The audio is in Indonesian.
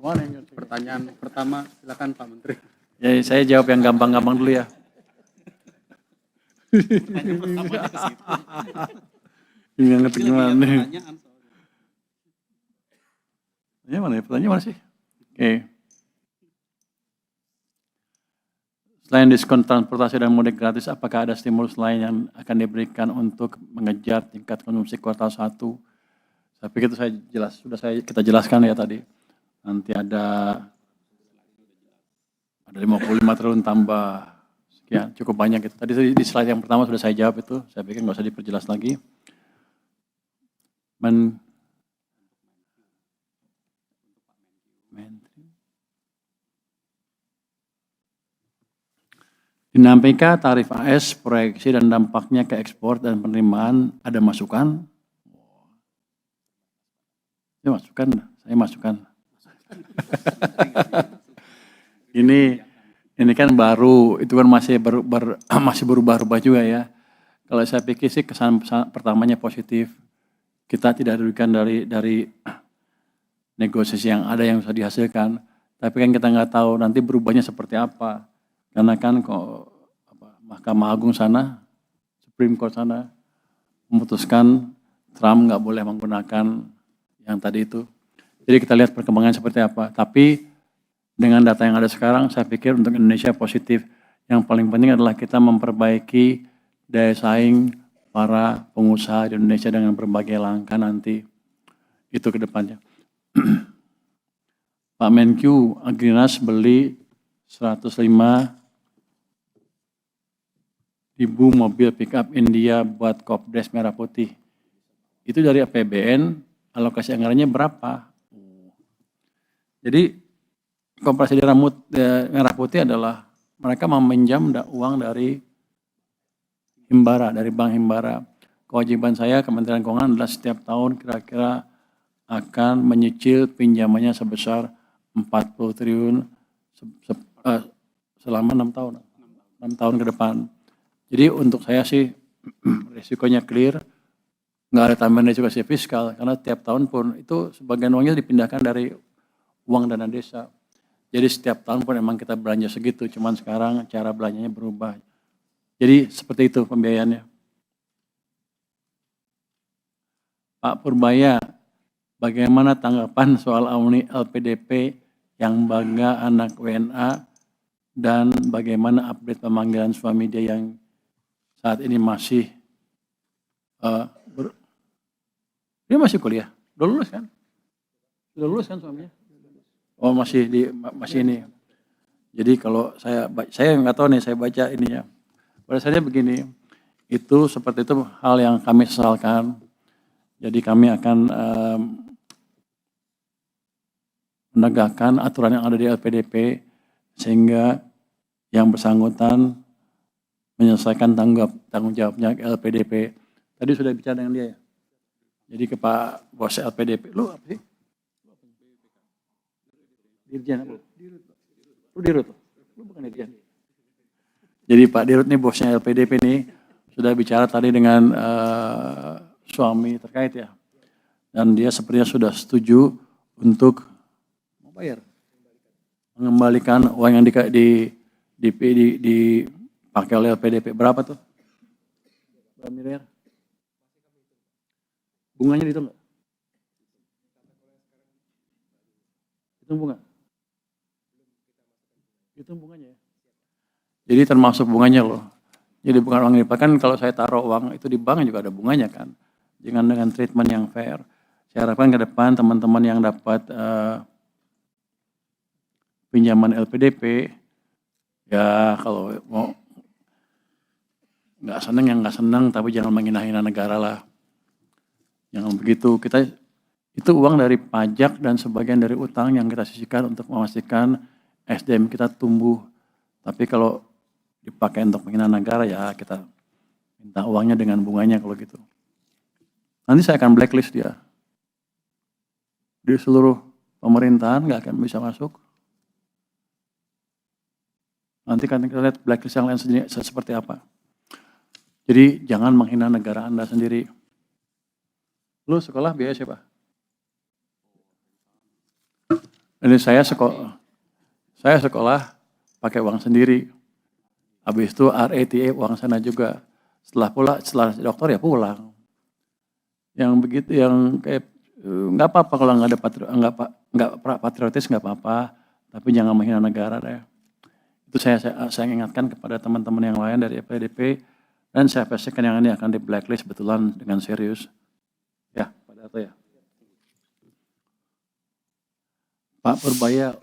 Gimana yang pertanyaan pertama, silakan Pak Menteri. Ya, saya jawab yang gampang-gampang dulu ya. Pertanyaan pertamanya ke situ. Ini ngerti gimana nih? Pertanyaan soalnya. Pertanyaan mana sih? Oke. Selain diskon transportasi dan mudik gratis, apakah ada stimulus lain yang akan diberikan untuk mengejar tingkat konsumsi kuartal 1? Saya pikir itu kita jelaskan ya tadi. Nanti ada 55 triliun tambah sekian, cukup banyak itu. Tadi di slide yang pertama sudah saya jawab itu, saya pikir nggak usah diperjelas lagi. Dinamika tarif AS, proyeksi dan dampaknya ke ekspor dan penerimaan, ada masukan? Ya masukan, saya masukkan. Ini kan baru, itu kan masih berubah-ubah juga ya. Kalau saya pikir sih kesan pertamanya positif. Kita tidak dirugikan dari negosiasi yang ada yang bisa dihasilkan. Tapi kan kita nggak tahu nanti berubahnya seperti apa. Karena kan kok Mahkamah Agung sana, Supreme Court sana memutuskan Trump nggak boleh menggunakan yang tadi itu. Jadi kita lihat perkembangan seperti apa. Tapi dengan data yang ada sekarang, saya pikir untuk Indonesia positif. Yang paling penting adalah kita memperbaiki daya saing para pengusaha di Indonesia dengan berbagai langkah nanti. Itu ke depannya. Pak Menkyu, Agrinas beli 105.000 mobil pickup India buat Kopdres Merah Putih. Itu dari APBN, alokasi anggarannya berapa? Jadi Koperasi Merah Putih adalah mereka meminjam uang dari Himbara, dari Bank Himbara. Kewajiban saya Kementerian Keuangan adalah setiap tahun kira-kira akan menyicil pinjamannya sebesar 40 triliun selama 6 tahun. 6 tahun ke depan. Jadi untuk saya sih risikonya clear, nggak ada tambahan resiko fiskal karena tiap tahun pun itu sebagian uangnya dipindahkan dari uang dana desa. Jadi setiap tahun pun memang kita belanja segitu, cuman sekarang cara belanjanya berubah. Jadi seperti itu pembiayaannya. Pak Purbaya, bagaimana tanggapan soal Alumni LPDP yang bangga anak WNA dan bagaimana update pemanggilan suami dia yang saat ini masih dia masih kuliah, udah lulus kan? Udah lulus kan suaminya? Oh masih ini. Jadi kalau saya nggak tahu nih, saya baca ininya. Pada saatnya begini, itu seperti itu hal yang kami sesalkan. Jadi kami akan menegakkan aturan yang ada di LPDP sehingga yang bersangkutan menyelesaikan tanggung jawabnya ke LPDP. Tadi sudah bicara dengan dia ya. Jadi ke Pak Bos LPDP, lu apa sih? Dirjen apa? Lu Dirut? Lu bukan Dirjen. Jadi Pak Dirut nih bosnya LPDP nih sudah bicara tadi dengan suami terkait ya. Dan dia sepertinya sudah setuju untuk mengembalikan uang yang dipakai oleh LPDP. Berapa tuh? Berapa miliar? Bunganya dihitung nggak? Hitung bunga? Hitung bunganya ya? Jadi termasuk bunganya loh. Jadi bukan uang dipakai, kan kalau saya taruh uang itu di bank juga ada bunganya kan. Jangan dengan treatment yang fair. Saya harapkan ke depan teman-teman yang dapat pinjaman LPDP, ya kalau mau nggak seneng yang nggak seneng, tapi jangan menghina-hina negara lah. Jangan begitu. Itu uang dari pajak dan sebagian dari utang yang kita sisihkan untuk memastikan SDM kita tumbuh. Tapi kalau dipakai untuk menghina negara ya kita minta uangnya dengan bunganya kalau gitu. Nanti saya akan blacklist dia. Di seluruh pemerintahan nggak akan bisa masuk. Nanti kan kita lihat blacklist yang lain seperti apa. Jadi jangan menghina negara Anda sendiri. Lu sekolah biaya siapa? Ini saya sekolah pakai uang sendiri. Habis itu RATA uang sana juga. Setelah dokter ya pulang. Yang begitu, yang kayak nggak apa-apa kalau nggak ada nggak patriotis nggak apa-apa, tapi jangan menghina negara deh. Itu saya ingatkan kepada teman-teman yang lain dari FPDP, dan saya pastikan yang ini akan di blacklist betulan dengan serius. Ya, Pak Dato ya. Pak Purbaya